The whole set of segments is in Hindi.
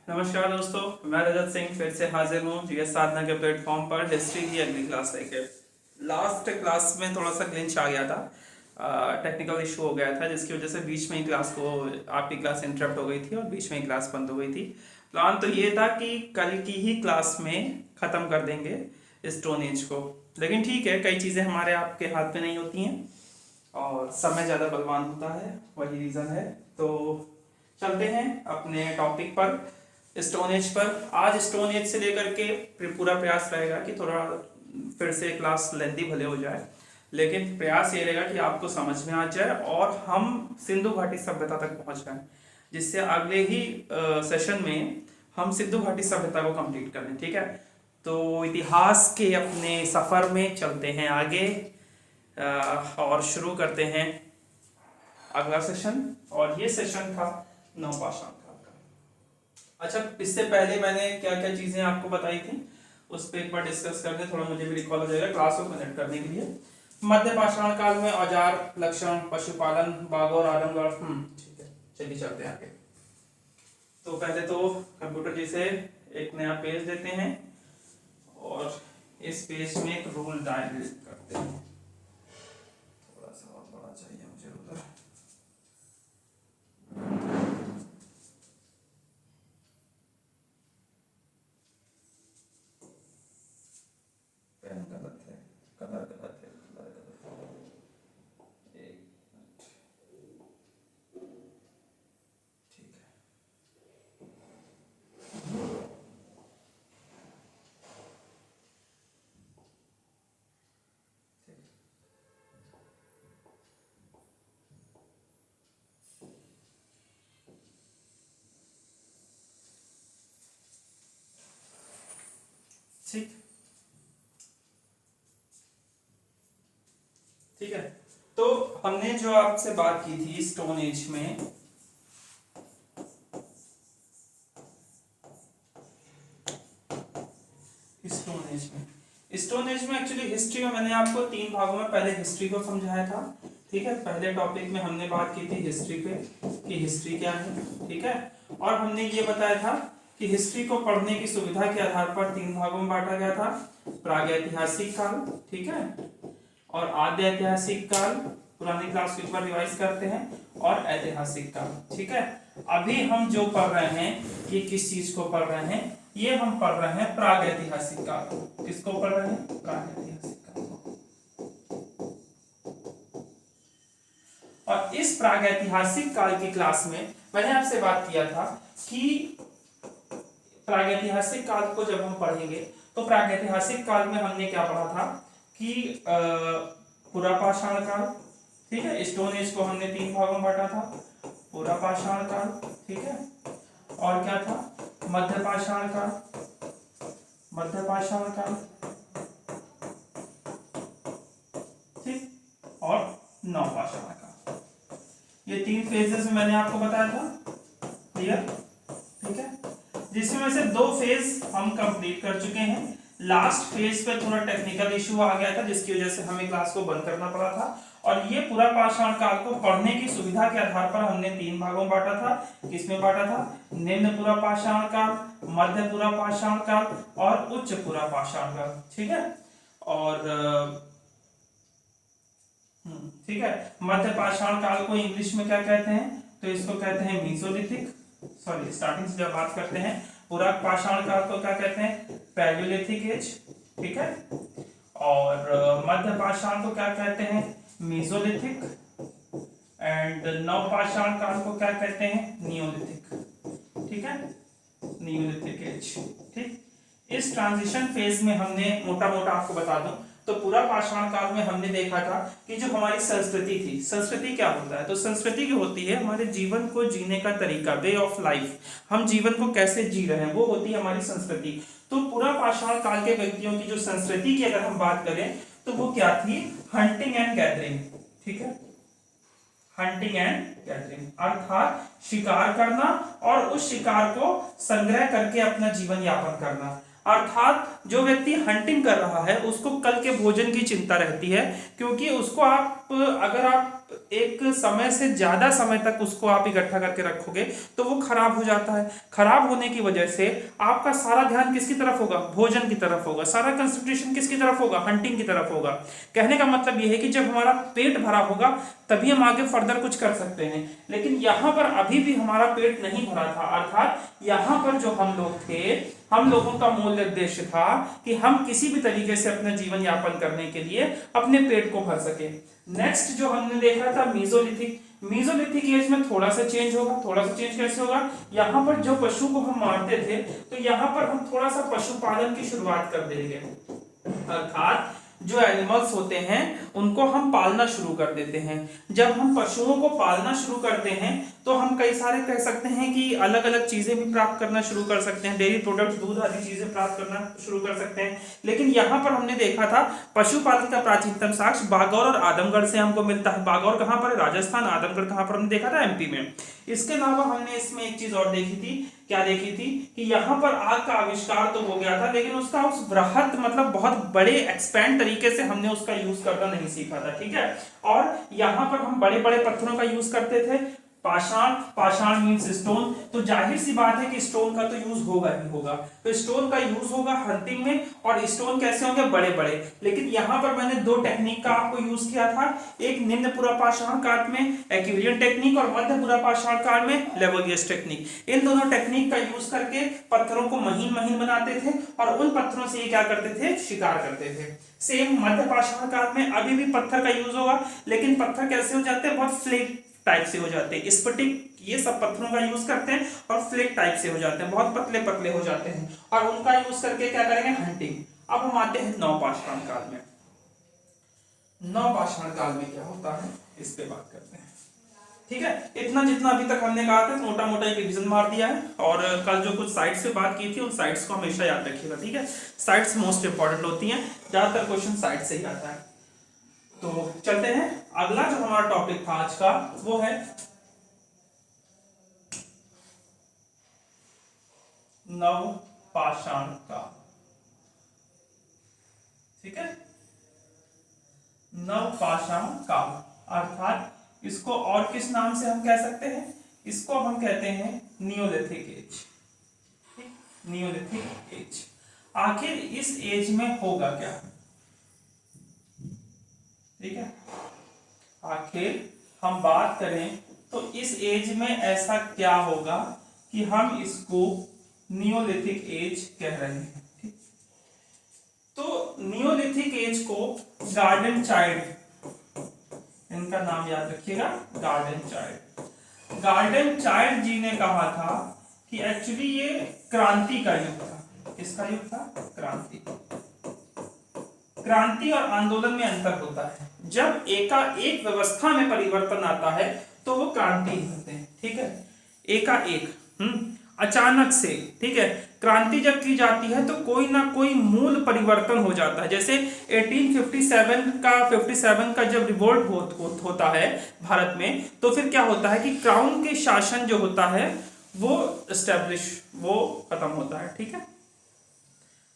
नमस्कार दोस्तों, मैं रजत सिंह फिर से हाजिर हूँ जीएस साधना के प्लेटफॉर्म पर हिस्ट्री की अगली क्लास लेके। लास्ट क्लास में थोड़ा सा ग्लिच आ गया था, टेक्निकल इशू हो गया था जिसकी वजह से बीच में ही क्लास को आपकी क्लास इंटरप्ट हो गई थी और बीच में ही क्लास बंद हो गई थी। प्लान तो ये था कि कल की ही क्लास में ख़त्म कर देंगे स्टोन एज को, लेकिन ठीक है, कई चीज़ें हमारे आपके हाथ में नहीं होती हैं और समय ज़्यादा बलवान होता है, वही रीज़न है। तो चलते हैं अपने टॉपिक पर, स्टोन एज पर। आज स्टोन एज से लेकर के पूरा प्रयास रहेगा कि थोड़ा फिर से क्लास लेंथी भले हो जाए, लेकिन प्रयास ये रहेगा कि आपको समझ में आ जाए और हम सिंधु घाटी सभ्यता तक पहुंच जाए, जिससे अगले ही सेशन में हम सिंधु घाटी सभ्यता को कंप्लीट कर लें। ठीक है, तो इतिहास के अपने सफ़र में चलते हैं आगे और शुरू करते हैं अगला सेशन। और ये सेशन था नवपाषाण काल का। अच्छा, इससे पहले मैंने क्या क्या चीजें आपको बताई थी उस पर एक बार डिस्कस कर लें, थोड़ा मुझे भी रिकॉल हो जाएगा क्लास को कनेक्ट करने के लिए। मध्य पाषाण काल में औजार, लक्षण, पशुपालन, बागौर, आदमगढ़। ठीक है, चलिए चलते हैं आगे। तो पहले तो कंप्यूटर जी से एक नया पेज देते हैं और इस पेज में एक रूल डायल करते हैं। थोड़ा सा और बड़ा चाहिए मुझे रूलर। पेन गलत है, कलर गलत है, कलर गलत है। एक मिनट। ठीक है, ठीक ठीक है। तो हमने जो आपसे बात की थी स्टोन एज में, स्टोन एज में एक्चुअली हिस्ट्री में मैंने आपको 3 भागों में पहले हिस्ट्री को समझाया था। ठीक है, पहले टॉपिक में हमने बात की थी हिस्ट्री पे कि हिस्ट्री क्या है। ठीक है, और हमने ये बताया था कि हिस्ट्री को पढ़ने की सुविधा के आधार पर 3 भागों में बांटा गया था। प्रागैतिहासिक काल, ठीक है, और आद्य ऐतिहासिक काल, पुरानी क्लास के ऊपर रिवाइज करते हैं, और ऐतिहासिक काल। ठीक है, अभी हम जो पढ़ रहे हैं ये किस चीज को पढ़ रहे हैं, ये हम पढ़ रहे हैं प्रागैतिहासिक काल। किसको पढ़ रहे हैं? प्रागैतिहासिक काल। और इस प्रागैतिहासिक काल की क्लास में मैंने आपसे बात किया था कि प्रागैतिहासिक काल को जब हम पढ़ेंगे तो प्रागैतिहासिक काल में हमने क्या पढ़ा था कि पुरापाषाण काल, ठीक है, स्टोन एज को हमने 3 भागों में बांटा था। पुरापाषाण काल, ठीक है, और क्या था? मध्यपाषाण काल, मध्यपाषाण काल, ठीक, और नवपाषाण काल। ये 3 फेजेस में मैंने आपको बताया था, क्लियर? ठीक है, जिसमें से 2 फेज हम कंप्लीट कर चुके हैं। लास्ट फेज पे थोड़ा टेक्निकल इशू आ गया था जिसकी वजह से हमें क्लास को बंद करना पड़ा था। और ये पूरा पाषाण काल को पढ़ने की सुविधा के आधार पर हमने 3 भागों में बांटा था। किसमें बांटा था? निम्न पूरा पाषाण काल, मध्य पूरा पाषाण काल और उच्च पूरा पाषाण काल। ठीक है, और ठीक है, मध्य पाषाण काल को इंग्लिश में क्या कहते हैं? तो इसको कहते हैं मीसोलिथिक। सॉरी, स्टार्टिंग से जब बात करते हैं, पूरा पाषाण काल को क्या कहते हैं? Paleolithic age. ठीक है, और मध्य पाषाण को क्या कहते हैं? मीसोलिथिक। एंड नव पाषाण काल को क्या कहते हैं? नियोलिथिक। ठीक है, नियोलिथिक एज। ठीक, इस ट्रांजिशन फेज में हमने मोटा मोटा आपको बता दूं तो पूरा पाषाण काल में हमने देखा था कि जो हमारी संस्कृति थी, संस्कृति क्या होता है? तो संस्कृति क्या होती है? हमारे जीवन को जीने का तरीका, वे ऑफ लाइफ, हम जीवन को कैसे जी रहे हैं, वो होती है हमारी संस्कृति। तो पूरा पाषाण काल के व्यक्तियों की जो संस्कृति की अगर हम बात करें तो वो क्या थी? Hunting and gathering. ठीक है, हंटिंग एंड गैदरिंग अर्थात शिकार करना और उस शिकार को संग्रह करके अपना जीवन यापन करना। अर्थात जो व्यक्ति हंटिंग कर रहा है उसको कल के भोजन की चिंता रहती है, क्योंकि उसको आप अगर आप एक समय से ज्यादा समय तक उसको आप इकट्ठा करके रखोगे तो वो खराब हो जाता है। खराब होने की वजह से आपका सारा ध्यान किसकी तरफ होगा, भोजन की तरफ होगा, सारा कंसंट्रेशन किसकी तरफ होगा, हंटिंग की तरफ होगा। कहने का मतलब ये है कि जब हमारा पेट भरा होगा तभी हम आगे फर्दर कुछ कर सकते हैं, लेकिन यहाँ पर अभी भी हमारा पेट नहीं भरा था, अर्थात यहाँ पर जो हम लोग थे, हम लोगों का मूल उद्देश्य था कि हम किसी भी तरीके से अपना जीवन यापन करने के लिए अपने पेट को भर सके। नेक्स्ट जो हमने देखा था मीजोलिथिक, मीजोलिथिक एज में थोड़ा सा चेंज होगा। थोड़ा सा चेंज कैसे होगा, यहाँ पर जो पशु को हम मारते थे तो यहाँ पर हम थोड़ा सा पशुपालन की शुरुआत कर देंगे, अर्थात जो एनिमल्स होते हैं उनको हम पालना शुरू कर देते हैं। जब हम पशुओं को पालना शुरू करते हैं तो हम कई सारे कह सकते हैं कि अलग अलग चीजें भी प्राप्त करना शुरू कर सकते हैं, डेयरी प्रोडक्ट्स, दूध आदि चीजें प्राप्त करना शुरू कर सकते हैं। लेकिन यहाँ पर हमने देखा था पशुपालन का प्राचीनतम साक्ष्य बागौर और आदमगढ़ से हमको मिलता है। बागौर कहाँ पर है, राजस्थान। आदमगढ़ कहाँ पर हमने देखा था, एमपी में। इसके अलावा हमने इसमें एक चीज और देखी थी, क्या देखी थी कि यहाँ पर आग का आविष्कार तो हो गया था, लेकिन उसका उस बृहत मतलब बहुत बड़े एक्सपेंड तरीके से हमने उसका यूज करना नहीं सीखा था, ठीक है। और यहाँ पर हम बड़े बड़े पत्थरों का यूज करते थे, पाषाण, पाषाण मीन्स स्टोन, तो जाहिर सी बात है कि स्टोन का तो यूज होगा ही होगा। तो स्टोन का यूज होगा हंटिंग में, और स्टोन कैसे होंगे, बड़े बड़े। लेकिन यहाँ पर मैंने दो टेक्निक का आपको यूज किया था, एक निम्न पुरापाषाण काल में एक्विलियन टेक्निक और मध्य पुरापाषाण काल में लेवोगियस टेक्निक। इन दोनों टेक्निक का यूज करके पत्थरों को महीन महीन बनाते थे और उन पत्थरों से ये क्या करते थे, शिकार करते थे। सेम मध्य पाषाण काल में अभी भी पत्थर का यूज होगा, लेकिन पत्थर कैसे हो जाते हैं, बहुत फ्लेक टाइप से हो जाते हैं। स्फटिक, ये सब पत्थरों का यूज करते हैं और फ्लेक टाइप से हो जाते हैं, बहुत पतले पतले हो जाते हैं, और उनका यूज करके क्या करेंगे, हंटिंग। अब हम आते हैं नवपाषाण काल में। नवपाषाण काल में क्या होता है, इस पे बात करते हैं, ठीक है। इतना जितना अभी तक हमने कहा था मोटा मोटा एक रिवीजन मार दिया है, और कल जो कुछ साइट्स पे बात की थी उन साइट्स को हमेशा याद रखिएगा, ठीक है। साइट्स मोस्ट इंपॉर्टेंट होती हैं, ज्यादातर क्वेश्चन साइट से ही आता है। तो चलते हैं, अगला जो हमारा टॉपिक था आज का वो है नवपाषाण काल, ठीक है। नवपाषाण काल अर्थात इसको और किस नाम से हम कह सकते हैं, इसको हम कहते हैं नियोलिथिक एज, नियोलिथिक एज। आखिर इस एज में होगा क्या, ठीक है। आखिर हम बात करें तो इस एज में ऐसा क्या होगा कि हम इसको नियोलिथिक एज कह रहे हैं, ठीक। तो नियोलिथिक एज को गार्डन चाइल्ड, इनका नाम याद रखिएगा, गार्डन चाइल्ड। गार्डन चाइल्ड जी ने कहा था कि एक्चुअली ये क्रांति का युग था। किसका युग था, क्रांति। क्रांति और आंदोलन में अंतर होता है। जब एकाएक व्यवस्था में परिवर्तन आता है तो वो क्रांति होते हैं, ठीक है। एकाएक, अचानक से, ठीक है। क्रांति जब की जाती है तो कोई ना कोई मूल परिवर्तन हो जाता है। जैसे 1857 का जब रिवोल्ट होता है भारत में, तो फिर क्या होता है कि क्राउन के शासन जो होता है वो वो खत्म होता है, ठीक है।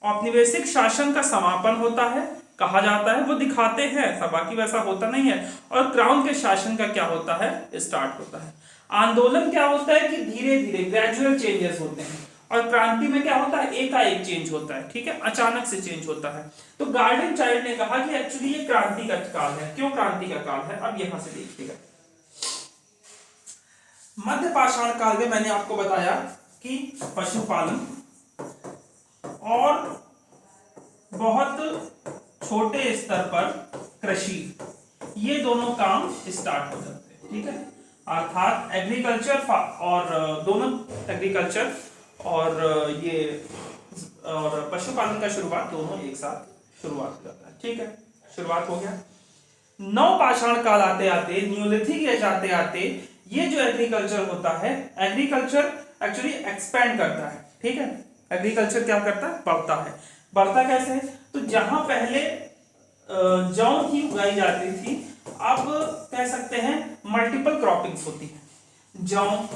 औपनिवेशिक शासन का समापन होता है, कहा जाता है, वो दिखाते हैं ऐसा, बाकी वैसा होता नहीं है। और क्राउन के शासन का क्या होता है, स्टार्ट होता है। आंदोलन क्या होता है कि धीरे धीरे ग्रेजुअल चेंजेस होते हैं, और क्रांति में क्या होता है, एकाएक चेंज होता है, ठीक है, अचानक से चेंज होता है। तो गार्डन चाइल्ड ने कहा कि एक्चुअली ये क्रांति का काल है। क्यों क्रांति का काल है, अब यहां से देखिएगा। मध्य पाषाण काल में मैंने आपको बताया कि पशुपालन और बहुत छोटे स्तर पर कृषि, ये दोनों काम स्टार्ट हो जाते हैं, ठीक है। अर्थात एग्रीकल्चर और दोनों एग्रीकल्चर और ये और पशुपालन का शुरुआत दोनों एक साथ शुरुआत करता है, ठीक है। शुरुआत हो गया। नवपाषाण काल आते आते, नियोलिथिक एज आते आते, ये जो एग्रीकल्चर होता है, एग्रीकल्चर एक्चुअली एक्सपैंड करता है, ठीक है। एग्रीकल्चर क्या करता है, बढ़ता है। बढ़ता कैसे है, तो जहां पहले जौ की उगाई जाती थी, अब कह सकते हैं मल्टीपल क्रॉपिंग्स होती है। जौ,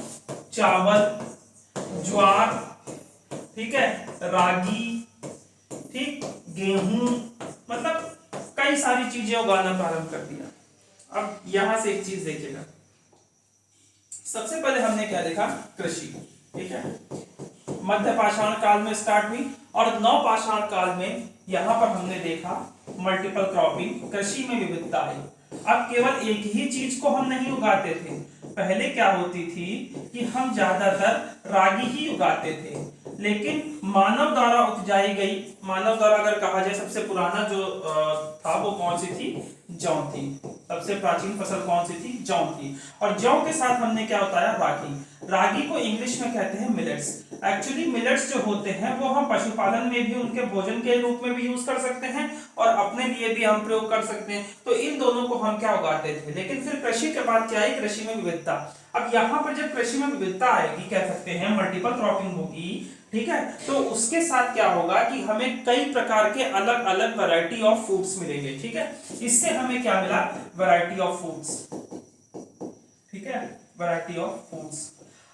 चावल, ज्वार, ठीक है, रागी, ठीक, गेहूं, मतलब कई सारी चीजें उगाना प्रारंभ कर दिया। अब यहां से एक चीज देखिएगा, सबसे पहले हमने क्या देखा, कृषि, ठीक है, मध्य पाषाण काल में स्टार्ट हुई और नव पाषाण काल में यहां पर हमने देखा मल्टीपल क्रॉपिंग, कृषि में विविधता आई। अब केवल एक ही चीज को हम नहीं उगाते थे, पहले क्या होती थी कि हम ज्यादातर रागी ही उगाते थे, लेकिन मानव द्वारा उपजाई गई, मानव द्वारा अगर कहा जाए सबसे पुराना जो था वो कौन सी थी, जौ थी। सबसे प्राचीन फसल कौन सी थी, जौ थी। और जौ के साथ हमने क्या बताया, रागी। रागी को इंग्लिश में कहते हैं मिलेट्स। एक्चुअली मिलेट्स जो होते हैं वो हम पशुपालन में भी उनके भोजन के रूप में भी यूज कर सकते हैं और अपने लिए भी हम प्रयोग कर सकते हैं। तो इन दोनों को हम क्या उगाते थे, लेकिन फिर कृषि के बाद क्या आई, कृषि में विविधता। अब यहाँ पर जब कृषि में विविधता आएगी, कह सकते हैं मल्टीपल क्रॉपिंग होगी, ठीक है, तो उसके साथ क्या होगा कि हमें कई प्रकार के अलग अलग वैरायटी ऑफ फूड्स मिलेंगे, ठीक है। इससे हमें क्या मिला, वैरायटी ऑफ फूड्स, ठीक है, वैरायटी ऑफ फूड्स।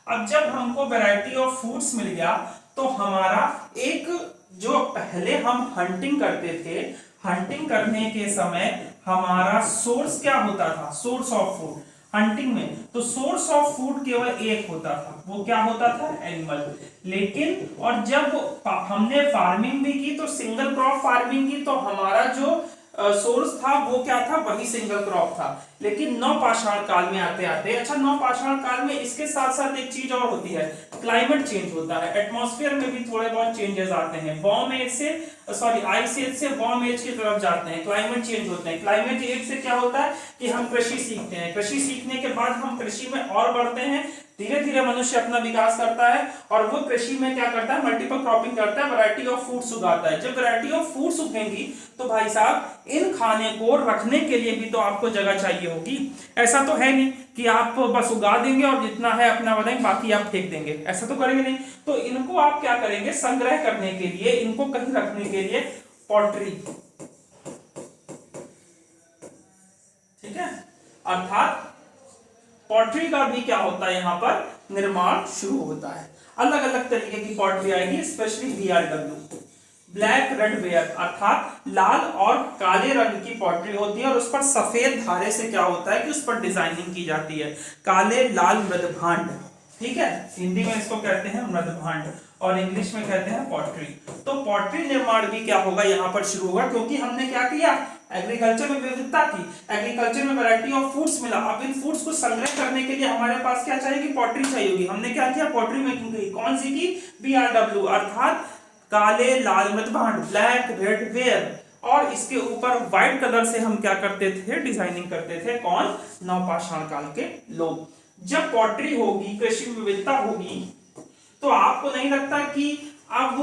अब जब हमको वैरायटी ऑफ फूड्स मिल गया तो हमारा एक, जो पहले हम हंटिंग करते थे, हंटिंग करने के समय हमारा सोर्स क्या होता था, सोर्स ऑफ फूड हंटिंग में, तो सोर्स ऑफ फूड केवल एक होता था, वो क्या होता था, एनिमल। लेकिन और जब हमने फार्मिंग भी की तो सिंगल क्रॉप फार्मिंग की, तो हमारा जो सोर्स था वो क्या था, वही सिंगल क्रॉप था। लेकिन नवपाषाण काल में आते आते, अच्छा नवपाषाण काल में इसके साथ साथ एक चीज और होती है, क्लाइमेट चेंज होता है, एटमॉस्फेयर में भी थोड़े बहुत चेंजेस आते हैं, वार्म एज से आइस एज से वार्म एज की तरफ जाते हैं, क्लाइमेट चेंज होते हैं। क्लाइमेट एज से क्या होता है कि हम कृषि सीखते हैं, कृषि सीखने के बाद हम कृषि में और बढ़ते हैं, धीरे धीरे मनुष्य अपना विकास करता है और वो कृषि में क्या करता है, मल्टीपल क्रॉपिंग करता है, वैरायटी ऑफ फूड्स उगाता है। जब वैरायटी ऑफ फूड्स उगेंगी तो भाई साहब इन खाने को रखने के लिए भी तो आपको जगह चाहिए होगी। ऐसा तो है नहीं कि आप बस उगा देंगे और जितना है अपना बनाएंगे, बाकी आप फेंक देंगे, ऐसा तो करेंगे नहीं। तो इनको आप क्या करेंगे, संग्रह करने के लिए, इनको कहीं रखने के लिए पॉटरी, ठीक है, अर्थात पॉटरी का भी क्या होता है, यहां पर निर्माण शुरू होता है। अलग अलग तरीके की पॉटरी आएगी, specially BRW, black red ware, अर्थात लाल और काले रंग की पॉटरी होती है और उस पर सफेद धारे से क्या होता है कि उस पर डिजाइनिंग की जाती है, काले लाल मृदभांड, ठीक है, हिंदी में इसको कहते हैं मृदभांड और इंग्लिश में कहते हैं पॉटरी। तो पॉटरी निर्माण भी क्या होगा, यहां पर शुरू होगा, क्योंकि हमने क्या किया, एग्रीकल्चर में विविधता की, एग्रीकल्चर में वैरायटी ऑफ फूड्स मिला। अब इन फूड्स को संग्रह करने के लिए हमारे पास क्या चाहिए कि पॉटरी चाहिए होगी। हमने क्या किया, पॉटरी मेकिंग की, कौन सी की, BRW, अर्थात काले लाल मृदभांड, ब्लैक रेड वेयर, और इसके ऊपर व्हाइट कलर से हम क्या करते थे, डिजाइनिंग करते थे, कौन, नवपाषाण काल के लोग। जब पॉटरी होगी, कृषि में विविधता होगी, तो आपको नहीं लगता कि अब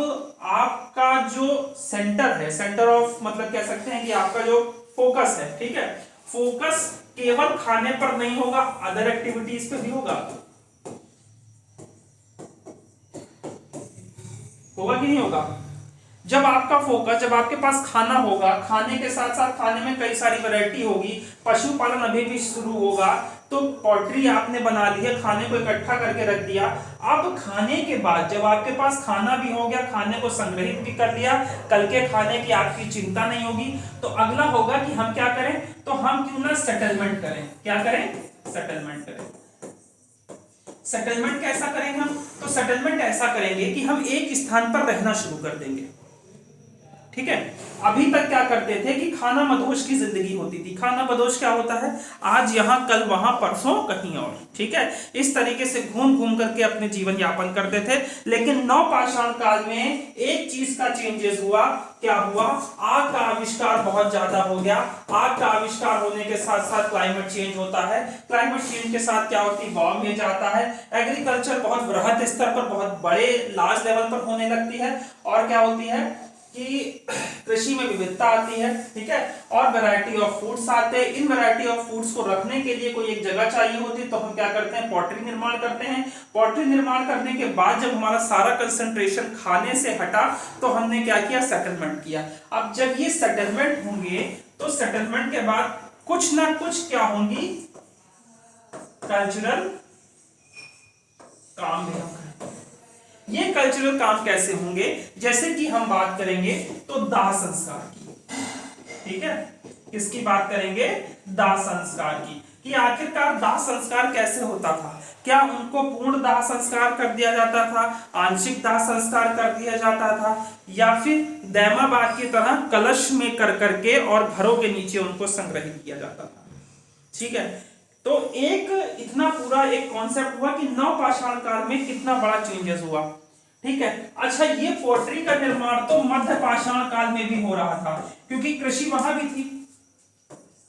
आपका जो सेंटर है, सेंटर ऑफ मतलब कह सकते हैं कि आपका जो फोकस है, ठीक है, फोकस केवल खाने पर नहीं होगा, अदर एक्टिविटीज पे भी होगा कि नहीं होगा। जब आपका फोकस, जब आपके पास खाना होगा, खाने के साथ साथ खाने में कई सारी वैरायटी होगी, पशुपालन अभी भी शुरू होगा, तो पॉटरी आपने बना ली है, खाने को इकट्ठा करके रख दिया। अब खाने के बाद जब आपके पास खाना भी हो गया, खाने को संग्रहित भी कर लिया, कल के खाने की आपकी चिंता नहीं होगी, तो अगला होगा कि हम क्या करें, तो हम क्यों ना सेटलमेंट करें। क्या करें, सेटलमेंट करें। सेटलमेंट कैसा करेंगे हम, तो सेटलमेंट ऐसा करेंगे कि हम एक स्थान पर रहना शुरू कर देंगे, ठीक है। अभी तक क्या करते थे कि खाना बदोश की जिंदगी होती थी। खाना बदोश क्या होता है, आज यहां कल वहां परसों कहीं और, ठीक है, इस तरीके से घूम घूम करके अपने जीवन यापन करते थे। लेकिन नवपाषाण काल में एक चीज का चेंजेस हुआ, क्या हुआ, आग का आविष्कार बहुत ज्यादा हो गया। आग का आविष्कार होने के साथ साथ क्लाइमेट चेंज होता है, क्लाइमेट चेंज के साथ क्या होती है, वार्म एज आता है, एग्रीकल्चर बहुत वृहद स्तर पर, बहुत बड़े लार्ज लेवल पर होने लगती है, और क्या होती है कि कृषि में विविधता आती है, ठीक है, और वैरायटी ऑफ फूड्स आते हैं। इन वैरायटी ऑफ फूड्स को रखने के लिए कोई एक जगह चाहिए होती है, तो हम क्या करते हैं, पॉटरी निर्माण करते हैं। पॉटरी निर्माण करने के बाद जब हमारा सारा कंसंट्रेशन खाने से हटा, तो हमने क्या किया, सेटलमेंट किया। अब जब ये सेटलमेंट होंगे, तो सेटलमेंट के बाद कुछ ना कुछ क्या होंगी, कल्चरल काम भी हम करेंगे। ये कल्चरल काम कैसे होंगे, जैसे कि हम बात करेंगे तो दाह संस्कार की, ठीक है, किसकी बात करेंगे? दाह संस्कार की, कि आखिरकार दाह संस्कार कैसे होता था। क्या उनको पूर्ण दाह संस्कार कर दिया जाता था, आंशिक दाह संस्कार कर दिया जाता था, या फिर दैमाबाद की तरह कलश में कर करके और घरों के नीचे उनको संग्रहित किया जाता था। ठीक है, तो एक इतना पूरा एक कॉन्सेप्ट हुआ कि नवपाषाण काल में कितना बड़ा चेंजेस हुआ। ठीक है, अच्छा ये पोट्री का निर्माण तो मध्य पाषाण काल में भी हो रहा था, क्योंकि कृषि वहां भी थी,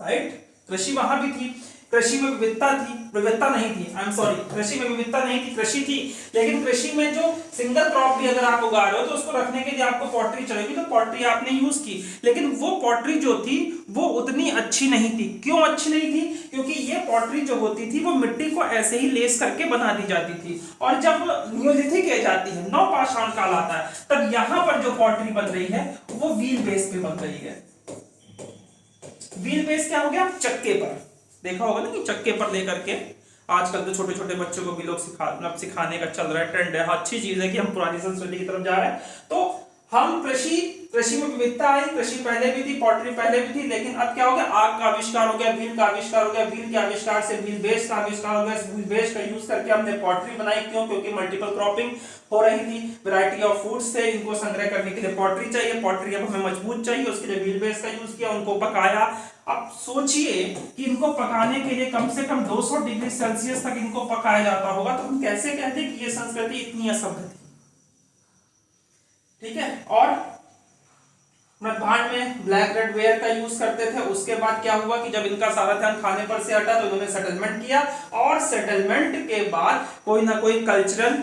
राइट, कृषि वहां भी थी, कृषि में विविधता थी, विविधता नहीं थी, आई एम सॉरी, कृषि में विविधता नहीं थी, कृषि थी, लेकिन कृषि में जो सिंगल क्रॉप भी अगर आप उगा रहे हो तो उसको रखने के लिए आपको पॉटरी चाहिए, तो पॉटरी आपने यूज की, लेकिन वो पॉटरी जो थी वो उतनी अच्छी नहीं थी। क्यों अच्छी नहीं थी? क्योंकि ये पॉटरी जो होती थी वो मिट्टी को ऐसे ही लेस करके बना दी जाती थी, और जब न्यूलिथिक एज आती है, नवपाषाण काल आता है, तब यहाँ पर जो पॉटरी बन रही है वो व्हील बेस पे बन रही है। व्हील बेस क्या हो गया? चक्के पर। देखा होगा ना कि चक्के पर लेकर के आजकल तो छोटे छोटे बच्चों को भी लोग सिखाने का चल रहा है, ट्रेंड है, अच्छी चीज है कि हम पुरानी संस्कृति की तरफ जा रहे हैं। तो हम कृषि में विविधता आई, कृषि पहले भी थी, पॉटरी पहले भी थी, लेकिन अब क्या हो गया? आग का आविष्कार हो गया, व्हील का आविष्कार हो गया, व्हील के आविष्कार से व्हील बेस का आविष्कार हो गया, व्हील बेस का यूज करके हमने पॉटरी बनाई। क्यों? क्योंकि मल्टीपल क्रॉपिंग हो रही थी, वैरायटी ऑफ फूड्स थे, इनको संग्रह करने के लिए पॉटरी चाहिए, पॉटरी अब हमें मजबूत चाहिए, उसके लिए व्हील बेस का यूज किया, उनको पकाया। अब सोचिए कि इनको पकाने के लिए कम से कम 200 डिग्री सेल्सियस तक इनको पकाया जाता होगा, तो हम कैसे कहते हैं कि ये संस्कृति इतनी असभ्य थी। ठीक है, और मध्यान्ह में ब्लैक रेड वेयर का यूज करते थे। उसके बाद क्या हुआ कि जब इनका सारा ध्यान खाने पर से हटा तो इन्होंने सेटलमेंट किया, और सेटलमेंट के बाद कोई ना कोई कल्चरल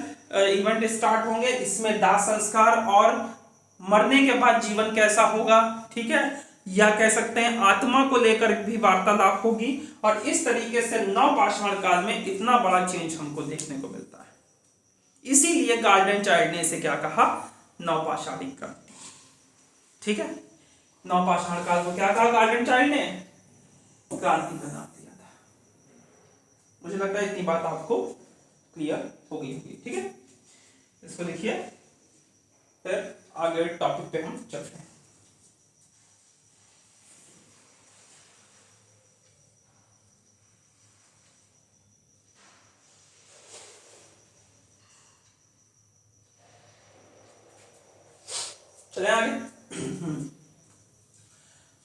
इवेंट स्टार्ट होंगे, इसमें दाह संस्कार और मरने के बाद जीवन कैसा होगा, ठीक है, या कह सकते हैं आत्मा को लेकर भी वार्तालाप होगी, और इस तरीके से नवपाषाण काल में इतना बड़ा चेंज हमको देखने को मिलता है। इसीलिए गार्डन चाइल्ड ने इसे क्या कहा? नवपाषाणिक क्रांति। ठीक है, नवपाषाण काल को क्या कहा गार्डन चाइल्ड ने? क्रांति का नाम दिया था। मुझे लगता है इतनी बात आपको क्लियर हो गई होगी। ठीक है, इसको लिखिए, फिर आगे टॉपिक पे हम चलते हैं। चले आगे।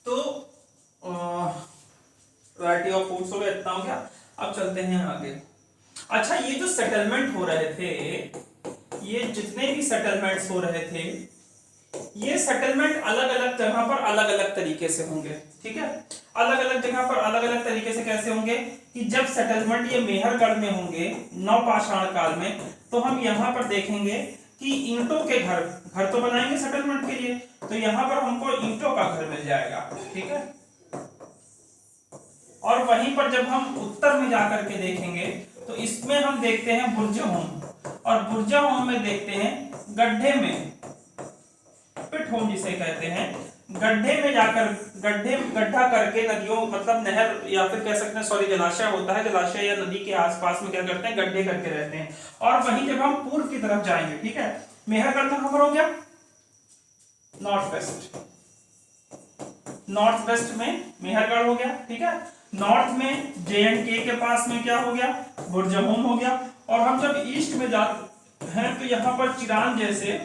तो वैरायटी ऑफ फूड्स हो गया, इतना हो गया। अब चलते हैं आगे। अच्छा, ये जो सेटलमेंट हो रहे थे, ये जितने भी सेटलमेंट्स हो रहे थे, ये सेटलमेंट अलग अलग जगह पर अलग अलग तरीके से होंगे। ठीक है, अलग अलग जगह पर अलग अलग तरीके से कैसे होंगे कि जब सेटलमेंट ये मेहरगढ़ में होंगे नवपाषाण काल में, तो हम यहाँ पर देखेंगे कि ईंटों के घर तो बनाएंगे सेटलमेंट के लिए, तो यहाँ पर हमको ईंटों का घर मिल जाएगा। ठीक है, और वहीं पर जब हम उत्तर में जाकर के देखेंगे तो इसमें हम देखते हैं बुर्ज होम, और बुर्ज होम में देखते हैं गड्ढे में, पिट होम जिसे कहते हैं, गड्ढे में जाकर गड्ढा करके नदियों, मतलब नहर या फिर कह सकते हैं सॉरी जलाशय होता है, जलाशय या नदी के आसपास में क्या करते हैं? गड्ढे करके रहते हैं। और वहीं जब हम पूर्व की तरफ जाएंगे, ठीक है, मेहरगढ़ कहां पर हो गया? नॉर्थ वेस्ट, नॉर्थ वेस्ट में मेहरगढ़ हो गया। ठीक है, नॉर्थ में J&K के पास में क्या हो गया? बुर्ज होम हो गया। और हम जब ईस्ट में जाते हैं तो यहाँ पर चिरान जैसे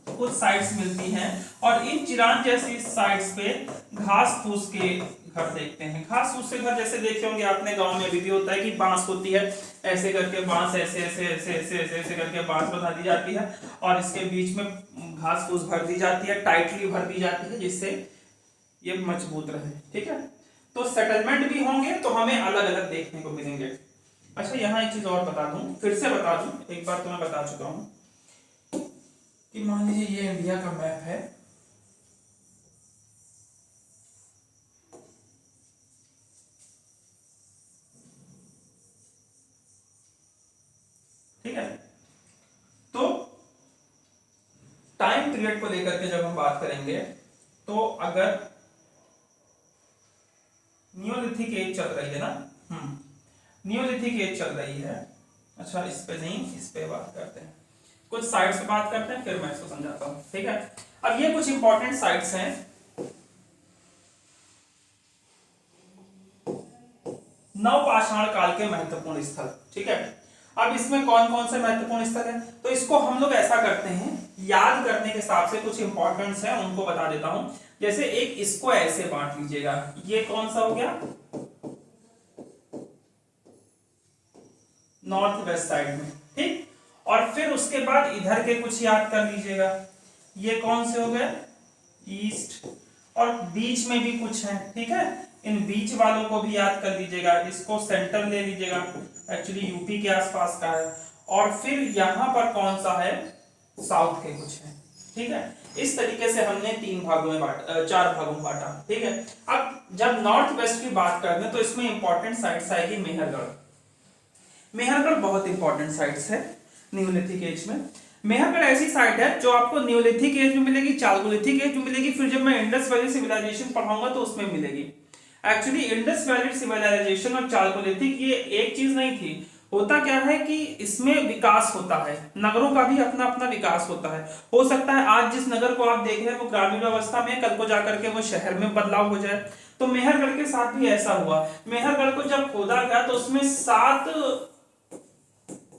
कुछ साइट्स मिलती हैं, और इन चिरान जैसी साइट्स पे घास फूस के घर देखते हैं। घास फूस के घर जैसे देखे होंगे आपने, गांव में भी होता है कि बांस होती है, ऐसे करके बांस ऐसे ऐसे ऐसे ऐसे ऐसे ऐसे करके बांस बना दी जाती है, और इसके बीच में घास फूस भर दी जाती है, टाइटली भर दी जाती है, जिससे ये मजबूत रहे। ठीक है, तो सेटलमेंट भी होंगे तो हमें अलग अलग देखने को मिलेंगे। अच्छा, यहाँ एक चीज और बता दूं, फिर से बता दूं, एक बार तो मैं बता चुका हूं कि मान लीजिए ये इंडिया का मैप है, ठीक है, तो टाइम पीरियड को लेकर के जब हम बात करेंगे तो अगर नियोलिथिक एज चल रही है ना, नियोलिथिक एज चल रही है। अच्छा, इस पे नहीं, इस पे बात करते हैं, कुछ साइट्स पे बात करते हैं, फिर मैं इसको समझाता हूँ। ठीक है, अब ये कुछ इंपॉर्टेंट साइट्स हैं नवपाषाण काल के महत्वपूर्ण स्थल। ठीक है, अब इसमें कौन कौन से महत्वपूर्ण स्थल है, तो इसको हम लोग ऐसा करते हैं, याद करने के हिसाब से कुछ इंपॉर्टेंट्स है उनको बता देता हूं। जैसे एक इसको ऐसे बांट लीजिएगा, ये कौन सा हो गया, नॉर्थ वेस्ट साइड में। ठीक, और फिर उसके बाद इधर के कुछ याद कर लीजिएगा, ये कौन से हो गए, ईस्ट, और बीच में भी कुछ है। ठीक है, इन बीच वालों को भी याद कर लीजिएगा, इसको सेंटर ले लीजिएगा, एक्चुअली यूपी के आसपास का है। और फिर यहां पर कौन सा है, साउथ के कुछ है। ठीक है, इस तरीके से हमने 4 भागों में बांटा। ठीक है, अब जब नॉर्थ वेस्ट की बात करते हैं तो इसमें इंपॉर्टेंट साइट्स आएगी मेहरगढ़। मेहरगढ़ बहुत इंपॉर्टेंट साइट्स है न्यूलिथिक एज में। मेहरगढ़ ऐसी साइट है जो आपको न्यूलिथिक एज में मिलेगी, चालकोलिथिक एज में मिलेगी, फिर जब मैं इंडस वैली सिविलाइजेशन पढ़ाऊंगा तो उसमें मिलेगी। एक्चुअली इंडस वैली सिविलाइजेशन और चालकोलिथिक ये एक चीज नहीं थी। होता क्या है कि इसमें विकास होता है, नगरों का भी अपना अपना विकास होता है। हो सकता है आज जिस नगर को आप देख रहे हैं वो ग्रामीण अवस्था में, कल को जाकर के वो शहर में बदलाव हो जाए। तो मेहरगढ़ के साथ भी ऐसा हुआ। मेहरगढ़ को जब खोदा गया तो उसमें 7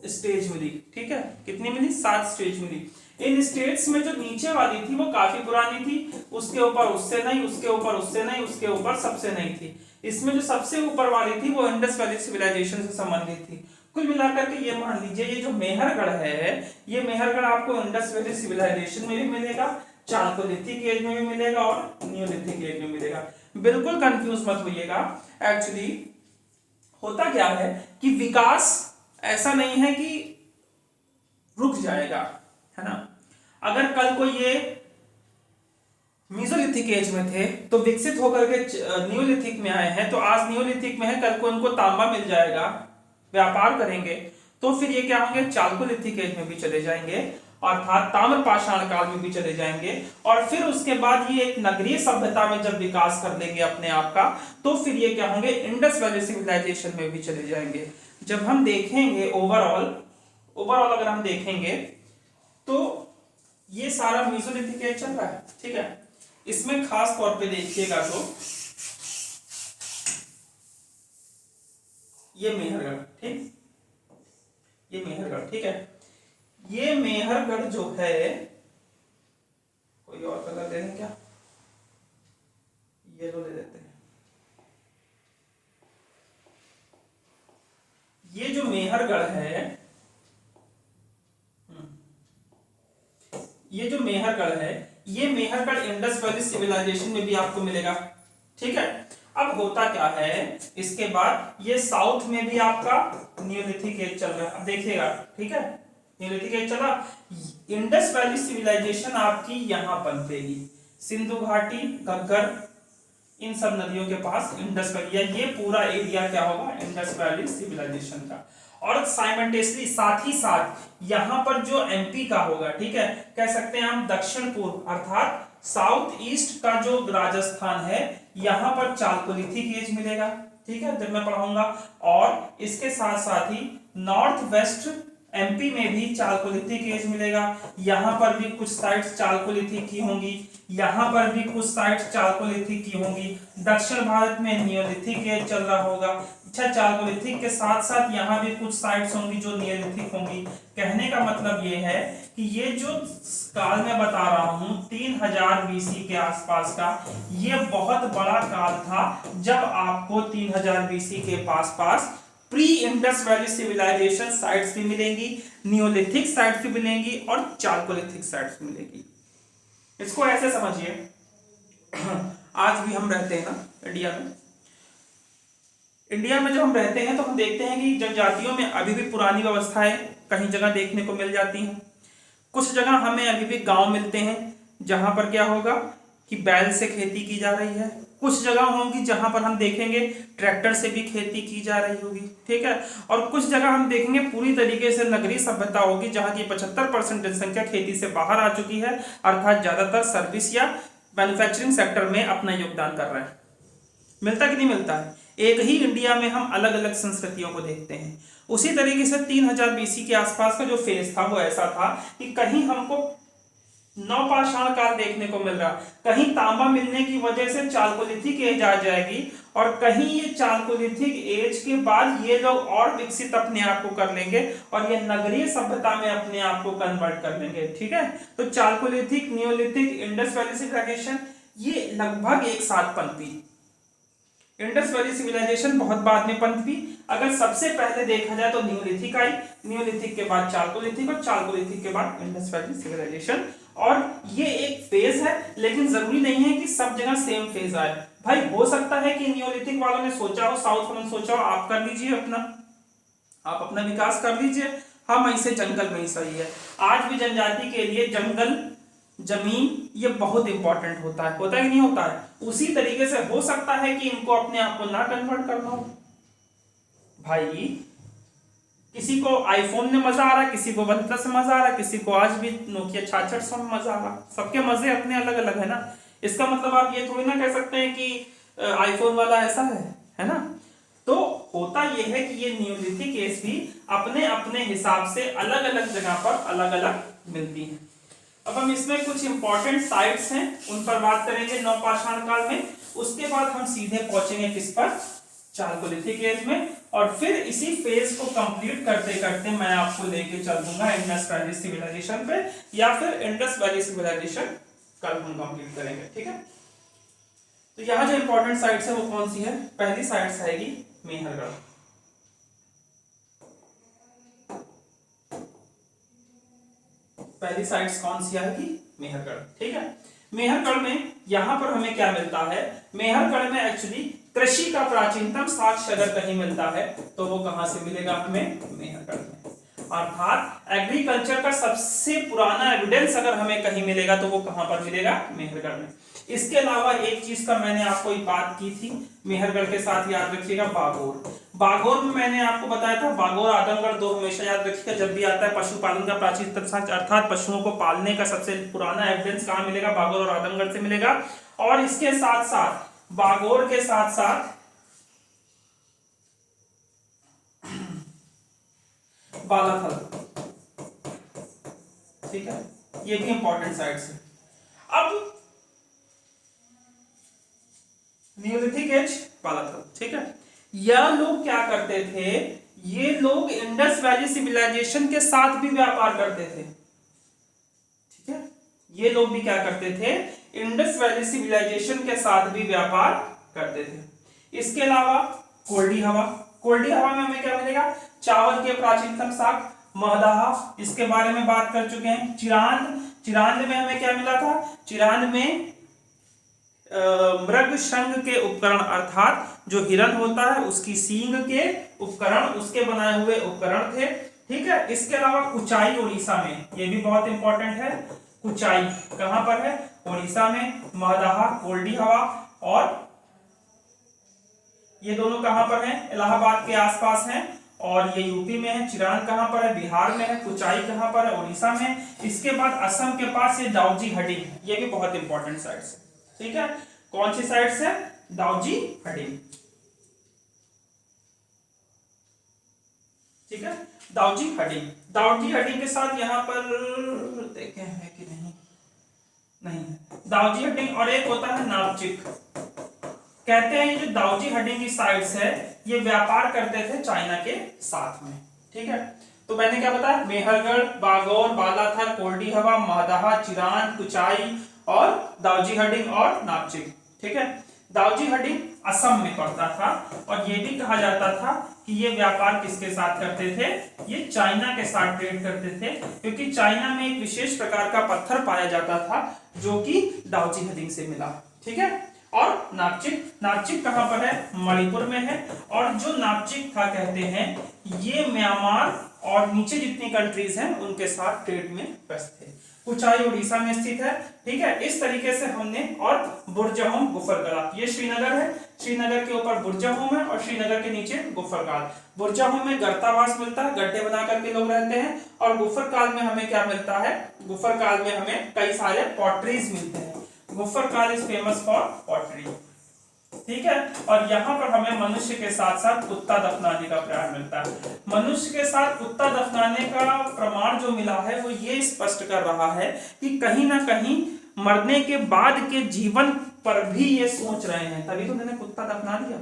स्टेज मिली। ठीक है, कितनी मिली, 7 स्टेज मिली। इन स्टेट्स में जो नीचे वाली थी वो काफी पुरानी थी, उसके ऊपर उससे नहीं, उसके ऊपर उससे नहीं, उसके ऊपर सबसे नहीं थी। इसमें जो सबसे ऊपर वाली थी वो इंडस वैली सिविलाइजेशन से संबंधित थी। कुल मिलाकर के ये मान लीजिए, ये जो मेहरगढ़ है, ये मेहरगढ़ आपको इंडस वैली सिविलाइजेशन में भी मिलेगा, चालकोलिथिक एज में भी मिलेगा और न्यूलिथिक एज में मिलेगा। बिल्कुल कंफ्यूज मत होइएगा। एक्चुअली होता क्या है कि विकास ऐसा नहीं है कि रुक जाएगा, है ना। अगर कल को ये मीसोलिथिक एज में थे तो विकसित होकर के न्यूलिथिक में आए हैं, तो आज न्यूलिथिक में है, कल को इनको तांबा मिल जाएगा, व्यापार करेंगे, तो फिर ये क्या होंगे, चालकोलिथिक एज में भी चले जाएंगे, अर्थात ताम्रपाषाण काल में भी चले जाएंगे। और फिर उसके बाद ये एक नगरीय सभ्यता में जब विकास कर लेंगे अपने आप का, तो फिर ये क्या होंगे, इंडस वैली सिविलाइजेशन में भी चले जाएंगे। जब हम देखेंगे ओवरऑल अगर हम देखेंगे तो ये सारा मीसोलिथिक एज चल रहा है। ठीक है, इसमें खास तौर पे देखिएगा तो ये मेहरगढ़, ठीक, ये मेहरगढ़, ठीक है, ये मेहरगढ़ जो है, कोई और कलर ले लें क्या, ये ले लेते हैं। ये जो मेहरगढ़ है, ये जो मेहरगढ़ है, ये मेहरगढ़ इंडस वैली सिविलाइजेशन में भी आपको मिलेगा। ठीक है, अब होता क्या है, इसके बाद ये साउथ में भी आपका न्यूलिथिक एज चल रहा है। अब देखिएगा, ठीक है, न्यूलिथिक एज चला, इंडस वैली सिविलाइजेशन आपकी यहां पनपेगी, सिंधु घाटी, घग्गर, इन सब नदियों के पास इंडस वैली, ये पूरा एरिया क्या होगा, इंडस वैली सिविलाइजेशन का। और साइमल्टेनियसली साथ ही साथ यहां पर जो एमपी का होगा, ठीक है, कह सकते हैं हम दक्षिण पूर्व अर्थात साउथ ईस्ट का जो राजस्थान है, यहां पर चालकोलिथिक एज मिलेगा। ठीक है, जब मैं पढ़ाऊंगा। और इसके साथ साथ ही नॉर्थ वेस्ट एमपी में भी चालकोलिथिक एज मिलेगा। यहां पर भी कुछ साइट्स चालकोलिथिक की होंगी, यहां पर भी कुछ साइट्स चालकोलिथिक की होंगी। दक्षिण भारत में नियोलिथिक एज चल रहा होगा। अच्छा, चालकोलिथिक के साथ साथ यहाँ भी कुछ साइट्स होंगी जो नियोलिथिक होंगी। कहने का मतलब ये है कि ये जो काल मैं बता रहा हूँ 3000 बीसी के आसपास का, ये बहुत बड़ा काल था जब आपको 3000 बीसी के पास pre Indus valley civilisation sites भी मिलेंगी, नियोलिथिक साइट्स भी मिलेंगी और चालकोलिथिक साइट्स भी मिलेंगी। इसको ऐसे समझिए, आज भी हम रहते हैं ना इंडिया में जब हम रहते हैं तो हम देखते हैं कि जनजातियों में अभी भी पुरानी व्यवस्थाएं कहीं जगह देखने को मिल जाती हैं। कुछ जगह हमें अभी भी गांव मिलते हैं जहां पर क्या होगा कि बैल से खेती की जा रही है। कुछ जगह होंगी जहां पर हम देखेंगे ट्रैक्टर से भी खेती की जा रही होगी। ठीक है, और कुछ जगह हम देखेंगे पूरी तरीके से नगरीय सभ्यता होगी जहां की 75% जनसंख्या खेती से बाहर आ चुकी है, अर्थात ज्यादातर सर्विस या मैन्युफैक्चरिंग सेक्टर में अपना योगदान कर रहा है। मिलता कि नहीं मिलता है? एक ही इंडिया में हम अलग अलग संस्कृतियों को देखते हैं। उसी तरीके से 3000 बीसी के आसपास का जो फेज था वो ऐसा था कि कहीं हमको नवपाषाण काल देखने को मिल रहा। कहीं तांबा मिलने की वजह से चालकोलिथिक एज आ जाएगी, और कहीं ये चालकोलिथिक एज के बाद ये लोग और विकसित अपने आप को कर लेंगे और ये नगरीय सभ्यता में अपने आप को कन्वर्ट कर लेंगे। ठीक है, तो chalcolithic, neolithic, Indus valley civilisation ये लगभग एक साथ पनपी। इंडस वैली सिविलाइजेशन बहुत बाद में पनपी। अगर सबसे पहले देखा जाए तो नियोलिथिक आई, नियोलिथिक के बाद चालकोलिथिक, और चालकोलिथिक के बाद इंडस वैली सिविलाइजेशन। और ये एक फेज है, लेकिन जरूरी नहीं है कि सब जगह सेम फेज आए। भाई हो सकता है कि नियोलिथिक वालों ने सोचा हो, साउथ वालों ने सोचा हो, आप कर लीजिए अपना, आप अपना विकास कर लीजिए, हम ऐसे जंगल में ही सही है। आज भी जनजाति के लिए जंगल, जमीन ये बहुत इंपॉर्टेंट होता है कि नहीं होता है? उसी तरीके से हो सकता है कि इनको अपने आप को ना कन्वर्ट करना हो। भाई किसी को आईफोन में मजा आ रहा है, किसी को OnePlus में मजा आ रहा है, किसी को आज भी नोकिया 6600 में मजा आ रहा है। सबके मजे अपने अलग अलग है ना। इसका मतलब आप ये थोड़ी ना कह सकते हैं कि आईफोन वाला ऐसा है ना। तो होता यह है कि ये नियोलिथिक एज भी अपने अपने हिसाब से अलग अलग जगह पर अलग अलग मिलती है। अब हम इसमें कुछ इंपॉर्टेंट साइट्स हैं उन पर बात करेंगे नवपाषाण काल में। उसके बाद हम सीधे पहुंचेंगे किस पर? चालकोलिथिक एज में। और फिर इसी फेज को कंप्लीट करते करते मैं आपको लेके चल दूंगा इंडस वैली सिविलाइजेशन पे, या फिर इंडस वैली सिविलाइजेशन कल हम कंप्लीट करेंगे। ठीक है, तो यहाँ जो इंपॉर्टेंट साइट्स है वो कौन सी है? पहली साइट्स आएगी मेहरगढ़। पहली साइट्स कौन सी आएगी? मेहरगढ़। ठीक है, मेहरगढ़ में यहां पर हमें क्या मिलता है? मेहरगढ़ में एक्चुअली कृषि का प्राचीनतम साक्ष्य अगर कहीं मिलता है तो वो कहां से मिलेगा हमें? मेहरगढ़ में। अर्थात एग्रीकल्चर का सबसे पुराना एविडेंस अगर हमें कहीं मिलेगा तो वो कहां पर मिलेगा? मेहरगढ़ में। इसके अलावा एक चीज का मैंने आपको एक बात की थी मेहरगढ़ के साथ, याद रखिएगा, बागोर। बागोर में मैंने आपको बताया था, बागोर आदमगढ़ दो हमेशा याद रखिएगा जब भी आता है। पशुपालन का प्राचीनतम साक्ष्य अर्थात पशुओं को पालने का सबसे पुराना एविडेंस कहां मिलेगा? बागोर और आदमगढ़ से मिलेगा। और इसके साथ साथ बागोर के साथ साथ बालाथल, ठीक है, ये भी इंपॉर्टेंट साइट्स है। अब नियोलिथिक एज, बालाथल, ठीक है। यह लोग क्या करते थे? ये लोग इंडस वैली सिविलाइजेशन के साथ भी व्यापार करते थे। ठीक है, ये लोग भी क्या करते थे? इंडस वैली सिविलाइजेशन के साथ भी व्यापार करते थे। इसके अलावा कोल्डी हवा, कोल्डी हवा में हमें क्या मिलेगा? चावल के प्राचीनतम साख महदाहा, इसके बारे में बात कर चुके हैं। चिरांद, चिरांद में हमें क्या मिला था? चिरांद में मृग शंग के उपकरण अर्थात जो हिरण होता है उसकी सींग के उपकरण, उसके बनाए हुए उपकरण थे। ठीक है, इसके अलावा कुचाई उड़ीसा में, ये भी बहुत इंपॉर्टेंट है। कुचाई कहां पर है? उड़ीसा में। महदाहा, कोल्डी हवा, और ये दोनों कहां पर हैं? इलाहाबाद के आसपास हैं। और ये यूपी में है। चिरांद कहां पर है? बिहार में है। कुचाई कहां पर है? उड़ीसा में। इसके बाद असम के पास ये दाऊजी हडिंग, ये भी बहुत इंपॉर्टेंट साइट्स है। ठीक है, कौन सी साइट्स है? दाऊजी हडिंग। ठीक है, दाऊजी हडिंग। दाऊजी हडिंग के साथ यहां पर देखें है कि नहीं? नहीं, दाऊजी हडिंग और एक होता है नापचिक। कहते हैं ये जो दाऊजी हडिंग की साइट्स है ये व्यापार करते थे चाइना के साथ में। ठीक है, तो मैंने क्या बताया? मेहरगढ़, बागौर, बालाथल, कोल्डी हवा, महदाहा, चिरांद, कुचाई और दाऊजी हडिंग और नापचिक। ठीक है, दाऊजी हडिंग असम में पड़ता था और ये भी कहा जाता था कि ये व्यापार किसके साथ करते थे? ये चाइना के साथ ट्रेड करते थे, क्योंकि चाइना में एक विशेष प्रकार का पत्थर पाया जाता था जो कि दाऊजी हडिंग से मिला। ठीक है, और नापचिक, नापचिक कहां पर है? मणिपुर में है। और जो नापचिक था कहते हैं ये म्यांमार और नीचे जितनी कंट्रीज हैं उनके साथ ट्रेड में व्यस्त थे। कुचाई उड़ीसा में स्थित है। ठीक है, इस तरीके से हमने, और बुर्जहोम गुफरगला, ये श्रीनगर है। श्रीनगर के ऊपर बुर्जहोम है और श्रीनगर के नीचे गुफरकाल। बुर्जहोम में गर्तावास मिलता है, गड्ढे बना करके लोग रहते हैं। और गुफरकाल में हमें क्या मिलता है? गुफरकाल में हमें कई सारे पॉटरीज मिलते हैं। गुफरकाल इज फेमस फॉर पॉटरी। ठीक है। और यहाँ पर हमें मनुष्य के साथ साथ कुत्ता दफनाने का प्रमाण मिलता है। मनुष्य के साथ कुत्ता दफनाने का प्रमाण जो मिला है वो ये स्पष्ट कर रहा है कि कहीं ना कहीं मरने के बाद के जीवन पर भी ये सोच रहे हैं, तभी तो उन्होंने कुत्ता दफना दिया।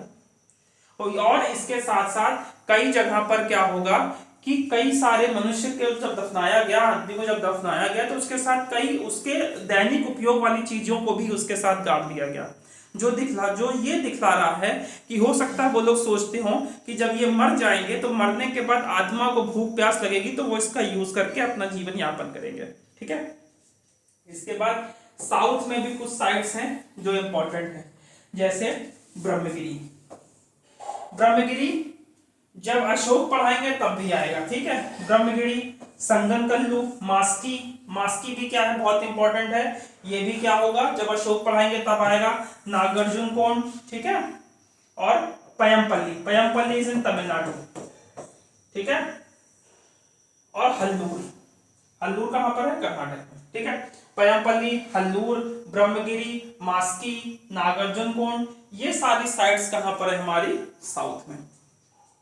और इसके साथ साथ कई जगह पर क्या होगा कि कई सारे मनुष्य के जब दफनाया गया, आदमी को जब दफनाया गया तो उसके साथ कई उसके दैनिक उपयोग वाली चीजों को भी उसके साथ गाड़ दिया गया, जो ये दिखला रहा है कि हो सकता है वो लोग सोचते हो कि जब ये मर जाएंगे तो मरने के बाद आत्मा को भूख प्यास लगेगी तो वो इसका यूज करके अपना जीवन यापन करेंगे। ठीक है। इसके बाद साउथ में भी कुछ साइट्स हैं जो इंपॉर्टेंट है, जैसे ब्रह्मगिरी। ब्रह्मगिरी जब अशोक पढ़ाएंगे तब भी आएगा। ठीक है। ब्रह्मगिरी, संगनकल्लू, मास्की। मास्की भी क्या है, बहुत इंपॉर्टेंट है, ये भी क्या होगा जब अशोक पढ़ाएंगे तब आएगा। नागार्जुन कोंड, ठीक है, और पयमपल्ली। Payampalli is in Tamil Nadu. ठीक है। और हल्लूर। हल्लूर कहां पर है, कर्नाटक में। ठीक है। पयमपल्ली, हल्लूर, ब्रह्मगिरी, मास्की, नागार्जुन कोंड, ये सारी साइट्स कहां पर है, हमारी साउथ में।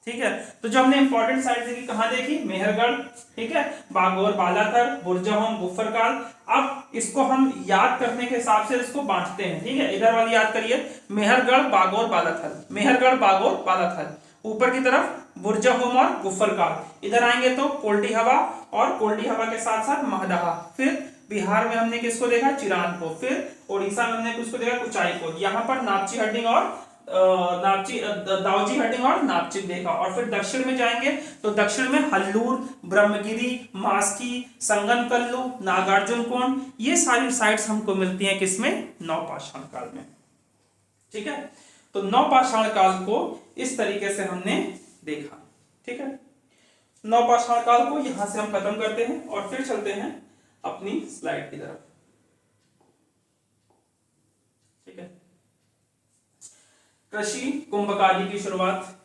ठीक है। तो जो हमने इंपॉर्टेंट साइट देखी, कहां देखी, मेहरगढ़, ठीक है, बागोर बालाथल, बुर्जाहोम, गुफरकाल। अब इसको हम याद करने के हिसाब से इसको बांटते हैं। ठीक है। इधर वाली याद करिए, मेहरगढ़, बागोर, बालाथल, मेहरगढ़, बागोर, बालाथल। ऊपर की तरफ बुर्जाहोम और गुफरकाल। इधर आएंगे तो कोल्डी हवा, और कोल्डी हवा के साथ साथ महदहा। फिर बिहार में हमने किसको देखा, चिरान को। फिर उड़ीसा में हमने किसको देखा, कुचाई को। यहाँ पर नापची हड्डिंग और दाऊजी हटिंग और नापचिक देखा। और फिर दक्षिण में जाएंगे तो दक्षिण में हल्लूर, ब्रह्मगिरी, मास्की, संगनकल्लू, नागार्जुन कोंड, ये सारी साइट्स हमको मिलती हैं किसमें, नवपाषाण काल में। ठीक है। तो नवपाषाण काल को इस तरीके से हमने देखा। ठीक है। नवपाषाण काल को यहां से हम खत्म करते हैं और फिर चलते हैं अपनी स्लाइड की तरफ। ठीक है। कृषि कुंभकाली की शुरुआत।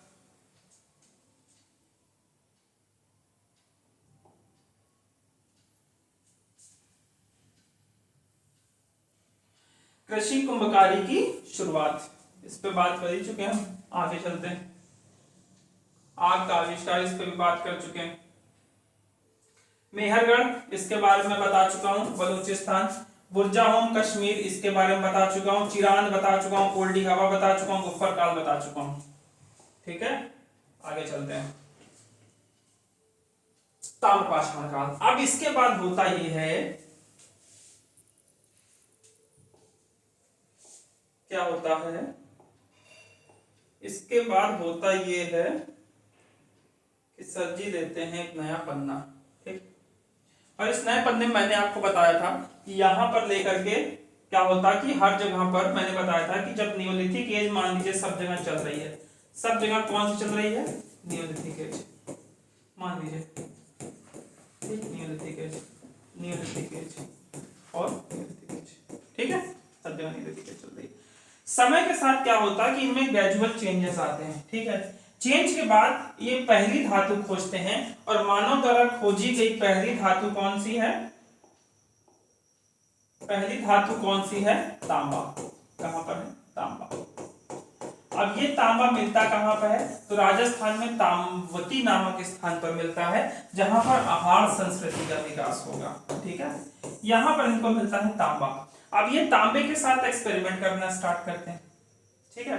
कृषि कुंभकारी की शुरुआत, इस पे बात कर ही चुके हैं हम, आगे चलते हैं। आग का आविष्कार, इस पे भी बात कर चुके हैं। मेहरगढ़, इसके बारे में बता चुका हूं, बलूचिस्तान। बुर्जाहोम, कश्मीर, इसके बारे में बता चुका हूं। चिरान बता चुका हूं, कोल्डी हवा बता चुका हूं, गुफरकाल बता चुका हूं। ठीक है। आगे चलते हैं। ताम्रपाषाण काल। अब इसके बाद होता ये है, क्या होता है, इसके बाद होता ये है कि सर जी लेते हैं एक नया पन्ना। ठीक। और इस नए पन्ने में मैंने आपको बताया था कि यहां पर लेकर के क्या होता कि हर जगह पर मैंने बताया था कि जब नियोलिथिक एज मान लीजिए सब जगह चल रही है, सब जगह कौन सी चल रही है, नियोलिथिक एज मान लीजिए। नियोलिथिक एज, नियोलिथिक एज और नियोलिथिक एज। ठीक है। सब जगह नियोलिथिक एज चल रही है। समय के साथ क्या होता है कि इनमें ग्रेजुअल चेंजेस आते हैं। ठीक है। चेंज के बाद ये पहली धातु खोजते हैं, और मानव द्वारा खोजी गई पहली धातु कौन सी है, पहली धातु कौन सी है, तांबा। कहां पर है, तांबा। अब ये तांबा मिलता कहां पर है, तो राजस्थान में ताम्रवती नामक स्थान पर मिलता है, जहां पर आहार संस्कृति का विकास होगा। ठीक है। यहां पर इनको मिलता है तांबा। अब ये तांबे के साथ एक्सपेरिमेंट करना स्टार्ट करते हैं। ठीक है।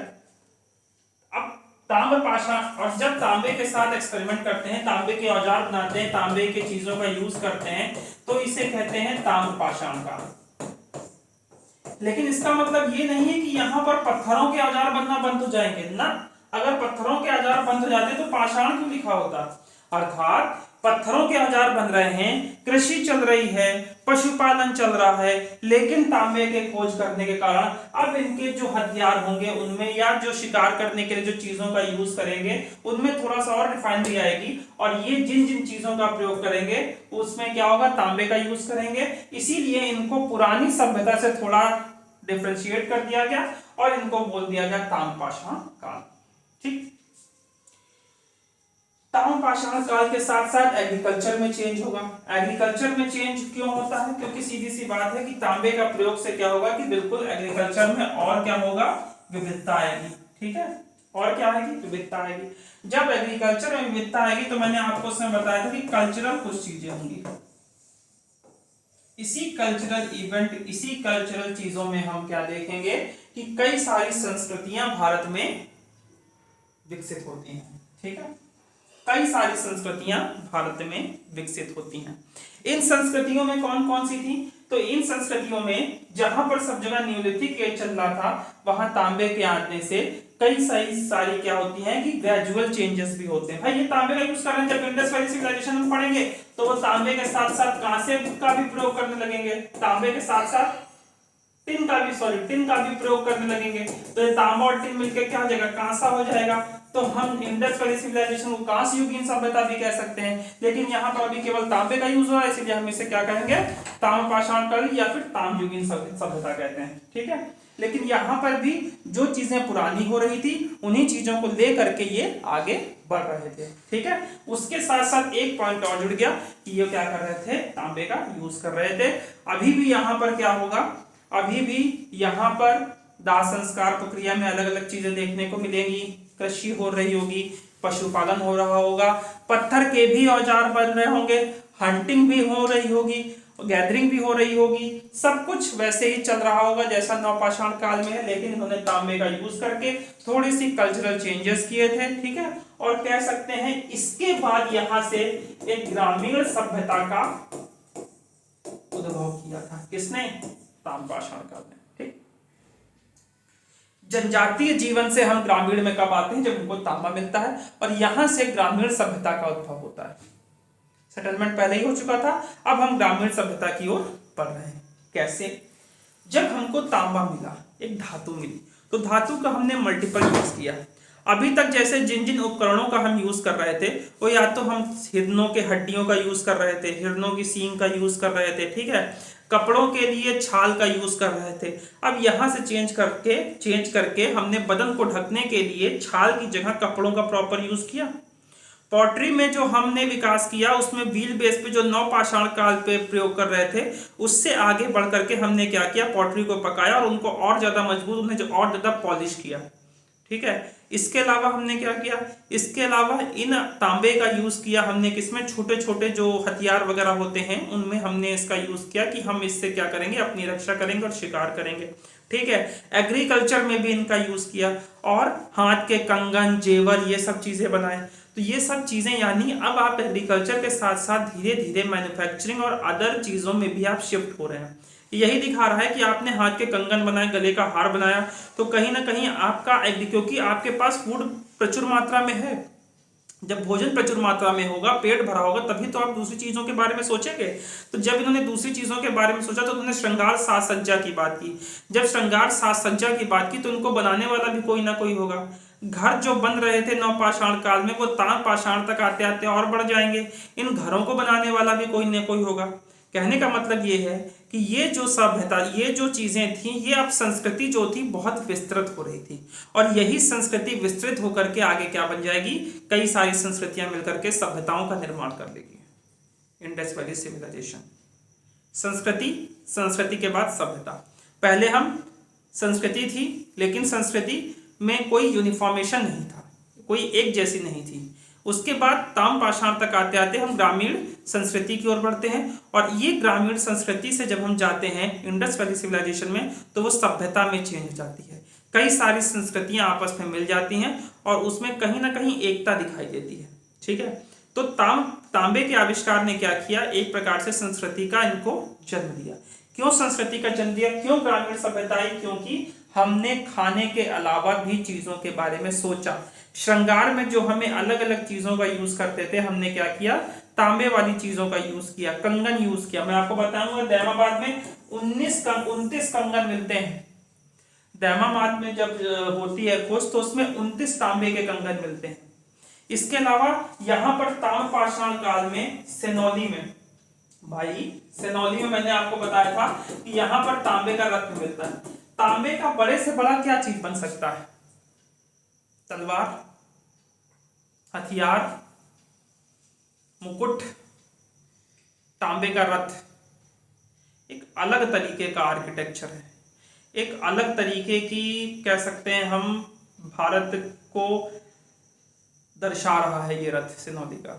अब ताम्रपाषाण, और जब तांबे के साथ एक्सपेरिमेंट करते हैं, तांबे के औजार बनाते हैं, तांबे के चीजों का यूज करते हैं, तो इसे कहते हैं ताम्रपाषाण काल। लेकिन इसका मतलब ये नहीं है कि यहां पर पत्थरों के औजार बनना बंद हो जाएंगे ना। अगर पत्थरों के औजार बंद हो जाते तो पाषाण क्यों लिखा होता। अर्थात पत्थरों के औजार बन रहे हैं, कृषि चल रही है, पशुपालन चल रहा है, लेकिन तांबे के खोज करने के कारण अब इनके जो हथियार होंगे उनमें, या जो शिकार करने के लिए जो चीजों का यूज करेंगे उनमें थोड़ा सा और रिफाइनरी आएगी, और ये जिन जिन चीजों का प्रयोग करेंगे उसमें क्या होगा, तांबे का यूज करेंगे। इसीलिए इनको पुरानी सभ्यता से थोड़ा डिफरेंशिएट कर दिया गया और इनको बोल दिया गया ताम्रपाषाण काल। ठीक। ताम्रपाषाण काल के साथ साथ एग्रीकल्चर में चेंज होगा। एग्रीकल्चर में चेंज क्यों होता है, क्योंकि सीधी सी बात है कि तांबे का प्रयोग से क्या होगा कि बिल्कुल एग्रीकल्चर में और क्या होगा, विविधता आएगी। ठीक है, और क्या आएगी? विविधता आएगी। जब एग्रीकल्चर में विविधता आएगी तो मैंने आपको उसमें बताया था कि कल्चरल कुछ चीजें होंगी। इसी कल्चरल इवेंट, इसी कल्चरल चीजों में हम क्या देखेंगे कि कई सारी संस्कृतियां भारत में विकसित होती हैं। ठीक है, कई सारी संस्कृतियां भारत में विकसित होती हैं। इन संस्कृतियों में कौन कौन सी थी? तो इन संस्कृतियों में जहां पर सब जगह न्यूलिथिक एज चल रहा था, वहां तांबे के आने से कई सारी क्या होती हैं कि ग्रेजुअल चेंजेस भी होते हैं। भाई ये तांबे का यूज कर रहे हैं, जब इंडस वैली सिविलाइजेशन में पढ़ेंगे तो वो तांबे के साथ साथ कांसे का भी प्रयोग करने लगेंगे, तांबे के साथ साथ टिन का भी, टिन का भी प्रयोग करने लगेंगे। तो ये तांबा और टिन मिलकर क्या हो जाएगा? कांसा हो जाएगा। तो हम इंडस वैली सिविलाइजेशन को कांस्य युगीन सभ्यता भी कह सकते हैं, लेकिन यहाँ पर अभी केवल तांबे का यूज हो रहा है, इसलिए हम इसे क्या कहेंगे? ताम्रपाषाण काल या फिर ताम्र युगीन सभ्यता कहते हैं। ठीक है, लेकिन यहाँ पर भी जो चीजें पुरानी हो रही थी उन्हीं चीजों को लेकर के ये आगे बढ़ रहे थे। ठीक है, उसके साथ साथ एक पॉइंट और जुड़ गया कि ये क्या कर रहे थे? तांबे का यूज कर रहे थे। अभी भी यहाँ पर क्या होगा? अभी भी यहाँ पर दाह संस्कार प्रक्रिया में अलग अलग चीजें देखने को मिलेंगी। कृषि हो रही होगी, पशुपालन हो रहा होगा, पत्थर के भी औजार बन रहे होंगे, हंटिंग भी हो रही होगी, गैदरिंग भी हो रही होगी। सब कुछ वैसे ही चल रहा होगा जैसा नवपाषाण काल में है, लेकिन इन्होंने तांबे का यूज करके थोड़ी सी कल्चरल चेंजेस किए थे। ठीक है, और कह सकते हैं इसके बाद यहां से एक ग्रामीण सभ्यता का उद्भव किया था। किसने? ताम्रपाषाण काल में। ठीक, जनजातीय जीवन से हम ग्रामीण में कब आते हैं? जब हमको तांबा मिलता है, और यहां से ग्रामीण सभ्यता का उद्भव होता है। सेटलमेंट पहले ही हो चुका था, अब हम ग्रामीण सभ्यता की ओर बढ़ रहे हैं। कैसे? जब हमको तांबा मिला, एक धातु मिली, तो धातु का हमने मल्टीपल यूज किया। अभी तक जैसे जिन जिन उपकरणों का हम यूज कर रहे थे, वो या तो हम हिरणों के हड्डियों का यूज कर रहे थे, हिरणों की सींग का यूज कर रहे थे। ठीक है, कपड़ों के लिए छाल का यूज कर रहे थे। अब यहां से चेंज करके हमने बदन को ढकने के लिए छाल की जगह कपड़ों का प्रॉपर यूज किया। पॉटरी में जो हमने विकास किया उसमें व्हील बेस पे जो नवपाषाण काल पे प्रयोग कर रहे थे, उससे आगे बढ़ करके हमने क्या किया? पॉटरी को पकाया और उनको और ज्यादा मजबूत, उन्हें जो और ज्यादा पॉलिश किया। ठीक है, इसके अलावा हमने क्या किया? इसके अलावा इन तांबे का यूज किया हमने किसमें? छोटे छोटे जो हथियार वगैरह होते हैं उनमें हमने इसका यूज किया कि हम इससे क्या करेंगे? अपनी रक्षा करेंगे और शिकार करेंगे। ठीक है, एग्रीकल्चर में भी इनका यूज किया, और हाथ के कंगन, जेवर, ये सब चीजें बनाए। तो ये सब चीजें, यानी अब आप एग्रीकल्चर के साथ साथ धीरे धीरे मैन्युफैक्चरिंग और अदर चीजों में भी आप शिफ्ट हो रहे हैं। यही दिखा रहा है कि आपने हाथ के कंगन बनाए, गले का हार बनाया, तो कहीं ना कहीं आपका, क्योंकि आपके पास फूड प्रचुर मात्रा में है। जब भोजन प्रचुर मात्रा में होगा, पेट भरा होगा, तभी तो आप दूसरी चीजों के बारे में सोचेंगे। तो जब इन्होंने दूसरी चीजों के बारे में सोचा तो उन्होंने श्रृंगार साज सज्जा की बात की। जब श्रृंगार साज सज्जा की बात की तो उनको बनाने वाला भी कोई ना कोई होगा। घर जो बन रहे थे नवपाषाण काल में, वो ताम्रपाषाण तक आते आते और बढ़ जाएंगे। इन घरों को बनाने वाला भी कोई ना कोई होगा। कहने का मतलब ये है कि ये जो सभ्यता, ये जो चीजें थी, ये अब संस्कृति जो थी बहुत विस्तृत हो रही थी, और यही संस्कृति विस्तृत होकर के आगे क्या बन जाएगी? कई सारी संस्कृतियां मिलकर के सभ्यताओं का निर्माण कर लेगी। इंडस वैली सिविलाइजेशन, संस्कृति, संस्कृति के बाद सभ्यता। पहले हम संस्कृति थी, लेकिन संस्कृति में कोई यूनिफॉर्मेशन नहीं था, कोई एक जैसी नहीं थी। उसके बाद ताम्रपाषाण तक आते आते हम ग्रामीण संस्कृति की ओर बढ़ते हैं, और ये ग्रामीण संस्कृति से जब हम जाते हैं इंडस वैली सिविलाइजेशन में, तो वो सभ्यता में चेंज हो जाती है। कई सारी संस्कृतियां आपस में मिल जाती हैं और उसमें कहीं ना कहीं एकता दिखाई देती है। ठीक है, तो तांबे के आविष्कार ने क्या किया? एक प्रकार से संस्कृति का इनको जन्म दिया। क्यों संस्कृति का जन्म दिया? क्यों ग्रामीण सभ्यता आई? क्योंकि हमने खाने के अलावा भी चीजों के बारे में सोचा। श्रृंगार में जो हमें अलग अलग चीजों का यूज करते थे, हमने क्या किया? तांबे वाली चीजों का यूज किया, कंगन यूज किया। मैं आपको बताऊंगा दैमाबाद में 29 कंगन मिलते हैं। दैमाबाद में जब होती है खोज तो उसमें 29 तांबे के कंगन मिलते हैं। इसके अलावा यहाँ पर ताम्रपाषाण काल में सेनौली में, भाई सेनौली में मैंने आपको बताया था कि यहाँ पर तांबे का रत्न मिलता है। तांबे का बड़े से बड़ा क्या चीज बन सकता है? तलवार, हथियार, मुकुट, तांबे का रथ। एक अलग तरीके का आर्किटेक्चर है, एक अलग तरीके की कह सकते हैं हम भारत को दर्शा रहा है ये रथ सिन्होदी का।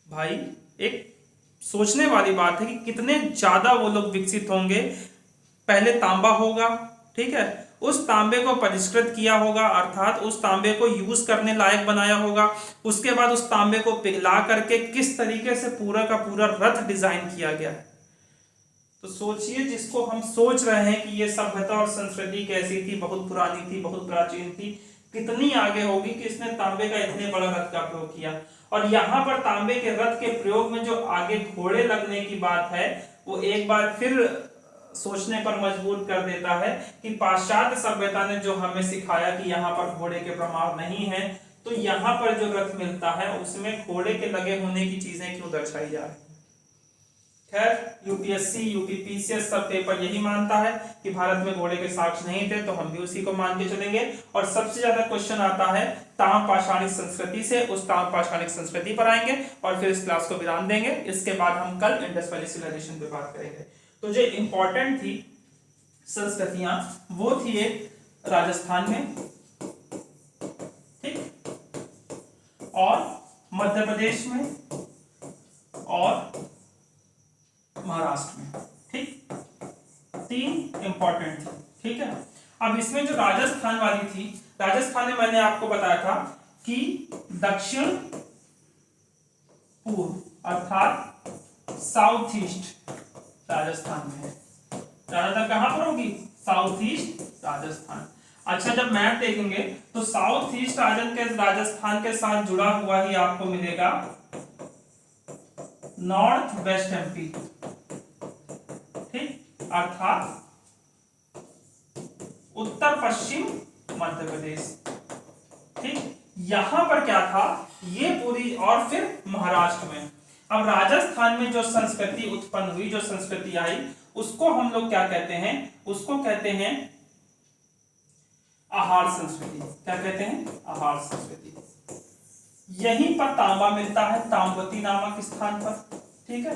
भाई एक सोचने वाली बात है कि कितने ज्यादा वो लोग विकसित होंगे। पहले तांबा होगा, ठीक है, उस तांबे को परिष्कृत किया होगा, अर्थात उस तांबे को यूज करने लायक बनाया होगा। उसके बाद उस तांबे को पिघला करके किस तरीके से पूरा का पूरा रथ डिजाइन किया गया है। तो सोचिए, जिसको हम सोच रहे हैं कि ये सभ्यता और संस्कृति कैसी थी, बहुत पुरानी थी, बहुत प्राचीन थी, कितनी आगे होगी कि इसने तांबे का इतने बड़ा रथ का प्रयोग किया। और यहाँ पर तांबे के रथ के प्रयोग में जो आगे घोड़े लगने की बात है, वो एक बार फिर सोचने पर मजबूर कर देता है कि पाश्चात्य सभ्यता ने जो हमें सिखाया कि यहाँ पर घोड़े के प्रमाण नहीं है, तो यहाँ पर जो रथ मिलता है उसमें घोड़े के लगे होने की चीजें क्यों दर्शाई जा रही है। खैर, यूपीएससी, यूपीपीसीएस सब पेपर यही मानता है कि भारत में घोड़े के साक्ष्य नहीं थे, तो हम भी उसी को मान के चलेंगे। और सबसे ज्यादा क्वेश्चन आता है ताम पाषाणिक संस्कृति से, उस ताम पाषाणिक संस्कृति पर आएंगे और फिर इस क्लास को विराम देंगे। इसके बाद हम कल इंडस वैली सिविलाइजेशन पे बात करेंगे। तो जो इंपॉर्टेंट थी संस्कृतियां, वो थी एक राजस्थान में, ठीक, और मध्य प्रदेश में और महाराष्ट्र में, ठीक, 3 इंपॉर्टेंट थी, ठीक है। अब इसमें जो राजस्थान वाली थी, राजस्थान में मैंने आपको बताया था कि दक्षिण पूर्व अर्थात साउथ ईस्ट राजस्थान में है। ज्यादातर कहां पर होगी? South east Rajasthan. अच्छा, जब मैप देखेंगे तो साउथ ईस्ट राजस्थान के साथ जुड़ा हुआ ही आपको मिलेगा नॉर्थ वेस्ट एमपी, ठीक, अर्थात उत्तर पश्चिम मध्य प्रदेश, ठीक। यहां पर क्या था, ये पूरी, और फिर महाराष्ट्र में। अब राजस्थान में जो संस्कृति उत्पन्न हुई, जो संस्कृति आई, उसको हम लोग क्या कहते हैं? उसको कहते हैं आहार संस्कृति। क्या कहते हैं? आहार संस्कृति। यहीं पर तांबा मिलता है, ताम्रवती नामक स्थान पर, ठीक है।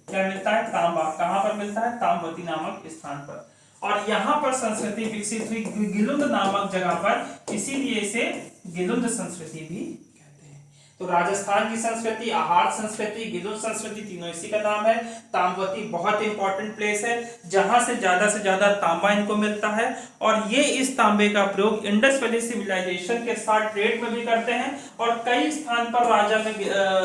क्या मिलता है? तांबा। कहां पर मिलता है? ताम्रवती नामक स्थान पर। और यहां पर संस्कृति विकसित हुई गिलुंद नामक जगह पर, इसीलिए इसे गिलुंद संस्कृति भी कहते हैं। तो राजस्थान की संस्कृति, आहार संस्कृति, गिलुंद संस्कृति, तीनों इसी का नाम है। ताम्रवती बहुत इंपॉर्टेंट प्लेस है, जहां से ज्यादा तांबा इनको मिलता है। और ये इस तांबे का प्रयोग इंडस वैली सिविलाइजेशन के साथ ट्रेड में भी करते हैं। और कई स्थान पर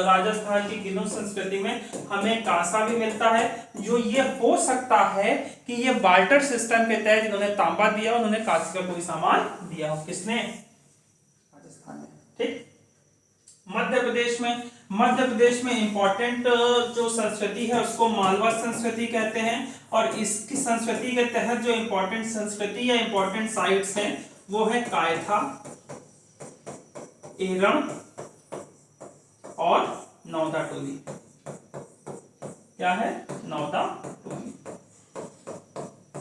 राजस्थान की गिलुंद संस्कृति में हमें कांसा भी मिलता है, जो ये हो सकता है कि ये बार्टर सिस्टम के तहत इन्होंने तांबा दिया, उन्होंने कांसे का कोई सामान दिया। किसने? राजस्थान में, ठीक। मध्य प्रदेश में इंपॉर्टेंट जो संस्कृति है उसको मालवा संस्कृति कहते हैं। और इसकी संस्कृति के तहत जो इंपॉर्टेंट संस्कृति या इंपॉर्टेंट साइट्स हैं वो है कायथा, एरम और नौदा टोली। क्या है? नौदा टोली,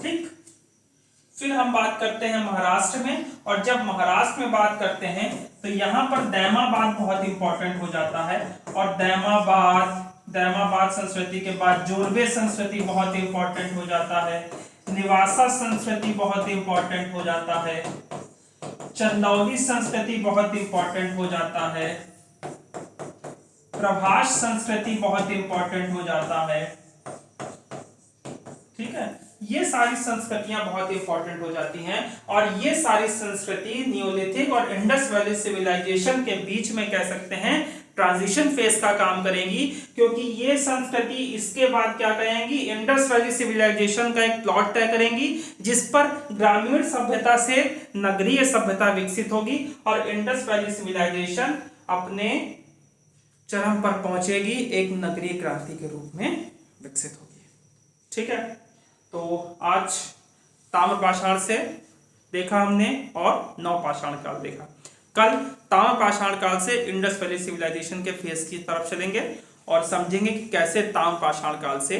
ठीक। फिर हम बात करते हैं महाराष्ट्र में। और जब महाराष्ट्र में बात करते हैं तो यहां पर दैमाबाद बहुत इंपॉर्टेंट हो जाता है। और दैमाबाद संस्कृति के बाद जोरबे संस्कृति बहुत इंपॉर्टेंट हो जाता है। निवासा संस्कृति बहुत इंपॉर्टेंट हो जाता है। चंदौली संस्कृति बहुत इंपॉर्टेंट हो जाता है। प्रभास संस्कृति बहुत इंपॉर्टेंट हो जाता है, ठीक है। ये सारी संस्कृतियां बहुत इंपॉर्टेंट हो जाती हैं। और ये सारी संस्कृति नियोलिथिक और इंडस वैली सिविलाइजेशन के बीच में कह सकते हैं ट्रांजिशन फेज का काम करेंगी, क्योंकि ये संस्कृति इसके बाद क्या करेंगी? इंडस वैली सिविलाइजेशन का एक प्लॉट तय करेंगी, जिस पर ग्रामीण सभ्यता से नगरीय सभ्यता विकसित होगी और इंडस वैली सिविलाइजेशन अपने चरम पर पहुंचेगी, एक नगरीय क्रांति के रूप में विकसित होगी, ठीक है। तो आज ताम्रपाषाण से देखा हमने और नवपाषाण काल देखा। कल ताम्रपाषाण काल से इंडस वैली सिविलाइजेशन के फेज की तरफ चलेंगे और समझेंगे कि कैसे ताम्रपाषाण काल से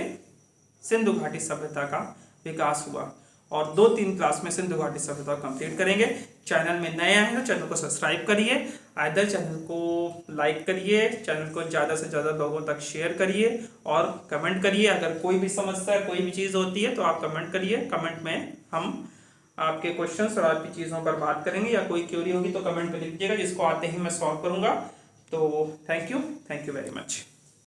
सिंधु घाटी सभ्यता का विकास हुआ। और 2-3 क्लास में से गुवाहाटी सफलता कंप्लीट करेंगे। चैनल में नए आए हैं तो चैनल को सब्सक्राइब करिए, आइदर चैनल को लाइक करिए, चैनल को ज़्यादा से ज़्यादा लोगों तक शेयर करिए और कमेंट करिए। अगर कोई भी समस्या कोई भी चीज़ होती है तो आप कमेंट करिए, कमेंट में हम आपके क्वेश्चंस और आपकी चीज़ों पर बात करेंगे, या कोई क्वेरी होगी तो कमेंट में लिख दीजिएगा, जिसको आते ही मैं सॉल्व करूँगा। तो थैंक यू वेरी मच।